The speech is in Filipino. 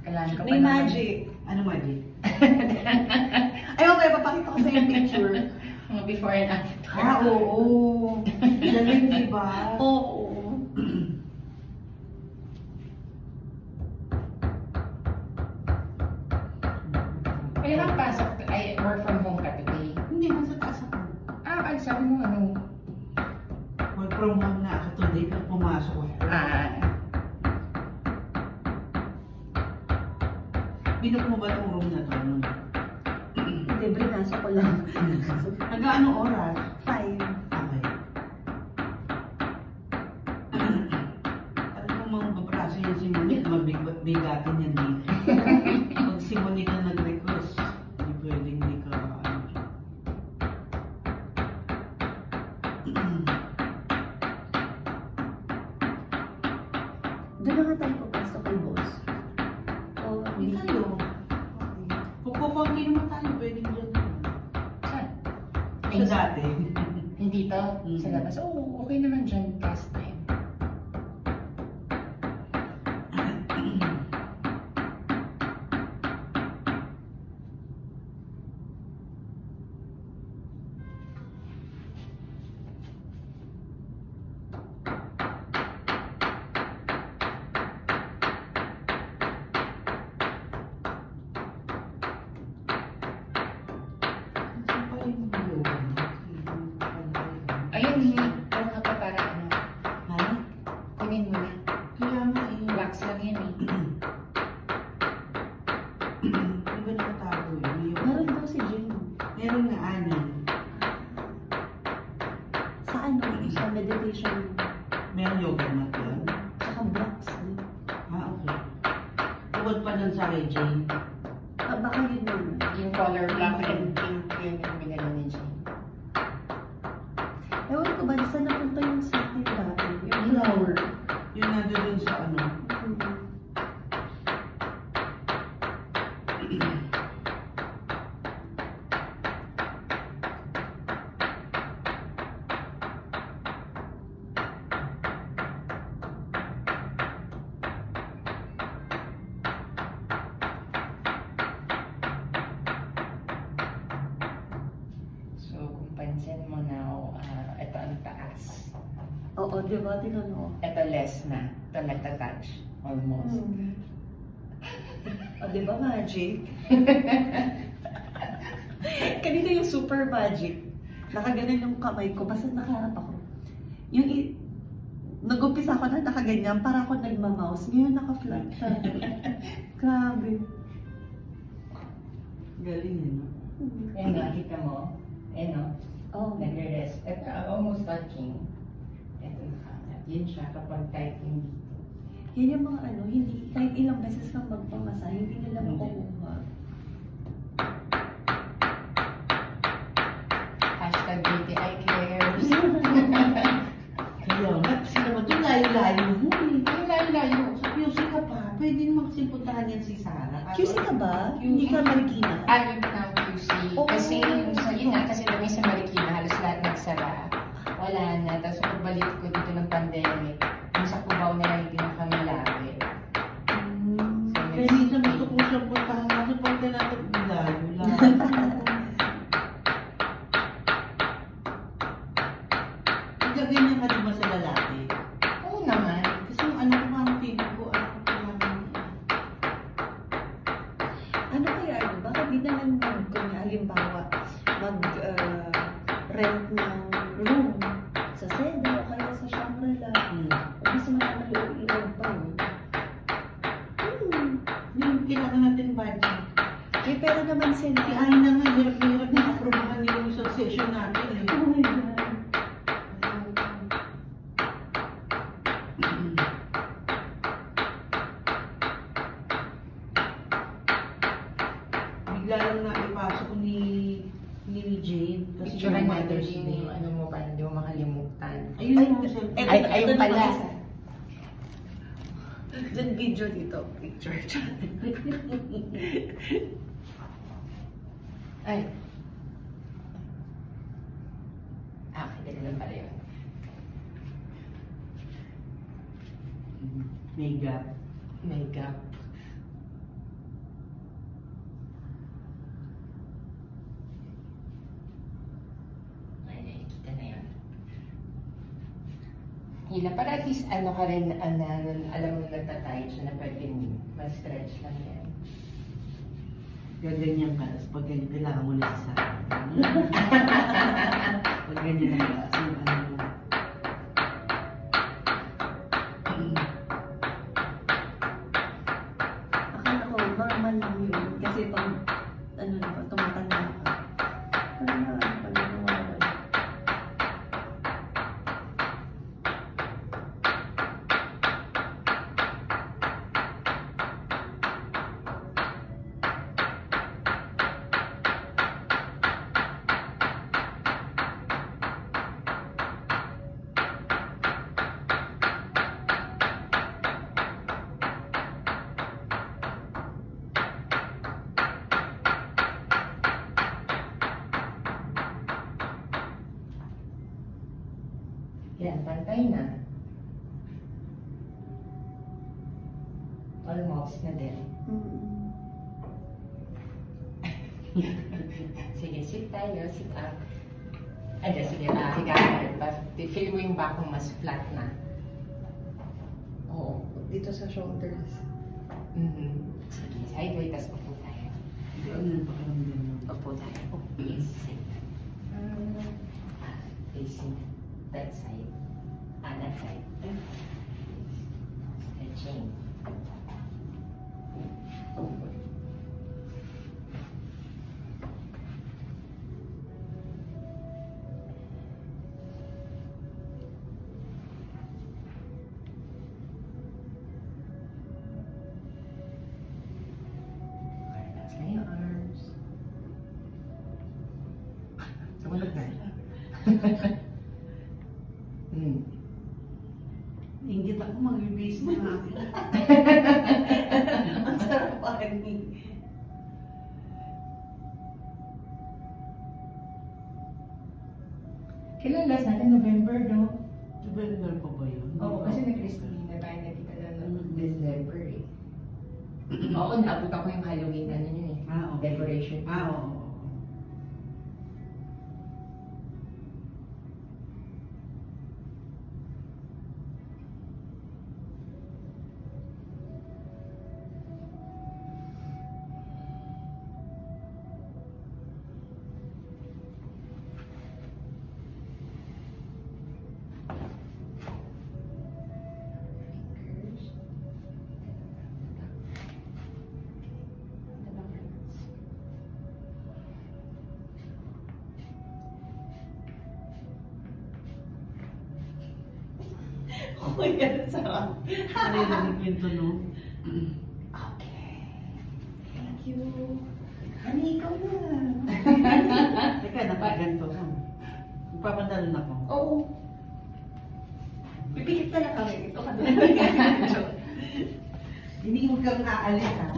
Kailangan ko pa May naman. magic. Ano magic? Ay, okay, papakita ko sa yung picture. Mga before and after. Ah, oo. Galing, diba? Oo. Kailangan pasok, ay work from home ka today. Hindi, nasa taas ako. Ah, ay sabi mo ano? Work from home na ako today pag pumasok ako. Binok mo ba itong room na to? Hindi, brinasa ko lang. Nag-ano oras? 5. Okay. Talagang mga babraso yung si Monique, mabigatin yan dito. Pag si Monique na nag-request, hindi pwedeng hindi ka ano. Doon na nga tayo papasok kay boss. O, Hindi tayo. Kukunti naman tayo, pwedeng dyan. Saan? Sa dati. Hindi to? Sa labas? Oo, okay naman dyan last time. Ayun, huwag ka pa para ano. Ha? Kunin mo na. Kaya nga eh. Wax lang yan eh. Hindi ba nakatago eh? meron daw si Jane. Meron nga anim. Sa ano? Sa meditation. Meron yoga mat yan. Saka blocks. Ah, okay. Tungkol pa dun sa kay Jane. Ah, baka yun yun. Yung color black and pink yun yung binalo ni Jane. Ewan ko ba, saan napunta yung sa akin dati? Yung flower. Yun nandun dun sa ano. So, kung pansin mo now, ito ang taas. Oo, di ba? Tinanong. Ito less na. Ito nagtatouch. Almost. O, di ba magic? Kanina yung super magic. Nakaganan yung kamay ko, basta nakaharap ako. Yung nag-umpisa ako na nakaganyan, para ako nagmamouse. Ngayon naka-flat siya. Grabe. Galing yun, no? Yan nakita mo. Ayan o. Oh. Nagre-rest. Ito, almost touching. Ito nakaangat. Yun siya kapag typing dito. Yan yung mga ano, hindi, kahit ilang beses kang magpamasa, hindi nila makukuha. Hashtag BTI cares. Kaya nga, kasi naman yung layo-layo mo eh. Yung layo-layo. Sa QC ka pa, pwede naman kasi puntahan yan si Sarah. QC ka ba? Hindi ka Marikina? Ayun ng QC. Oo. Kasi yun nga, kasi kami sa Marikina, halos lahat nagsara. Wala na. Tapos pagbalik ko dito ng pandemic, yung sa Cubao na lang yung pinakamalapit. Kaya minsan gusto ko siyang puntahan kasi pagka natin layo-layo. Ganyan ka diba sa lalaki? Oo naman. Kasi yung ano ko parang feeling ko, ano ko parang... Ano kaya ano? Baka di na lang kung halimbawa mag-rent ng room sa Seda o kaya sa Shangri-La. O gusto mo na maliit pa yun. Yung kailangan natin budget. Eh, pero naman Si sila. Ay na nga, hirap-hirap na aprobahan nila yung succession natin eh. Oh my God. Bigla lang na ipasok ni Jane. Kasi Picturean yung natin Mother's din Day. yung ano mo para hindi mo makalimutan. Ayun yung cellphone. Ay, ayun Ito pala. naman isa. Dun video dito, picture. Ay. Ganun lang pala yun. May gap. May gap. hila. Para at least ano ka rin, alam mo nagtatay siya na pwede ma-stretch lang yan. Gaganyan ka, tapos pag ganyan, kailangan mo na sa pag ganyan na ka, ano mo. Akala ko, normal lang yun. Kasi pag, ano na ba, tumatanda ka. Ano pala, nawawala. Yan, pantay na. Almost na din. Sige, sit tayo, sit up. Ay, sige, higa ka. Feel mo yung back mo mas flat na. Oo. Dito sa shoulders. Sige, sideway, tas upo tayo. Hindi, ano yung pakiramdam mo? Upo tayo. Yes, sit. Facing that side. That side. Stretching. Relax na yung arms. Sumunod na. Ingit ako, mag-base mo na ako. Ang sarap pa rin. Kailan last natin? November, no? November pa ba yun? Oo, kasi na-Christine na tayo nakita lang ng December eh. Oo, naabutan ko yung Halloween, ano yun eh. Okay. Decoration. Oo. Oh my God, sarap. Narinig ko yung tunog. Okay. Thank you. Honey, ikaw na. Teka, napaganto ko. Magpapadalon ako. Oo. Pipikit ka na kami. Ito ka na. Hindi mo kang aalis ha.